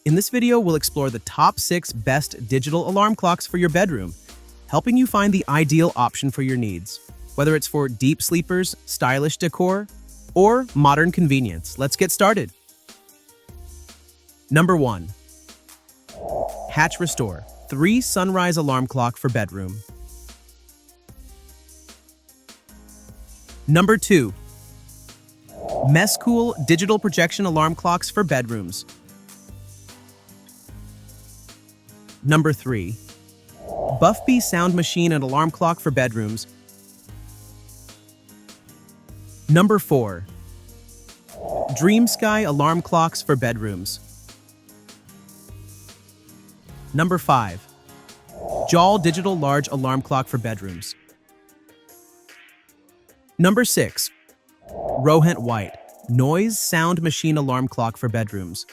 In this video, we'll explore the top 6 best digital alarm clocks for your bedroom, helping you find the ideal option for your needs. Whether it's for deep sleepers, stylish decor, or modern convenience, let's get started. Number 1. Hatch Restore 3 Sunrise Alarm Clock for Bedroom. Number 2. Messcool Digital Projection Alarm Clocks for Bedrooms. Number 3. Buffby Sound Machine and Alarm Clock for Bedrooms. Number 4. Dream Sky Alarm Clocks for Bedrooms. Number 5. Jawl Digital Large Alarm Clock for Bedrooms. Number 6. Rohent White Noise Sound Machine Alarm Clock for Bedrooms.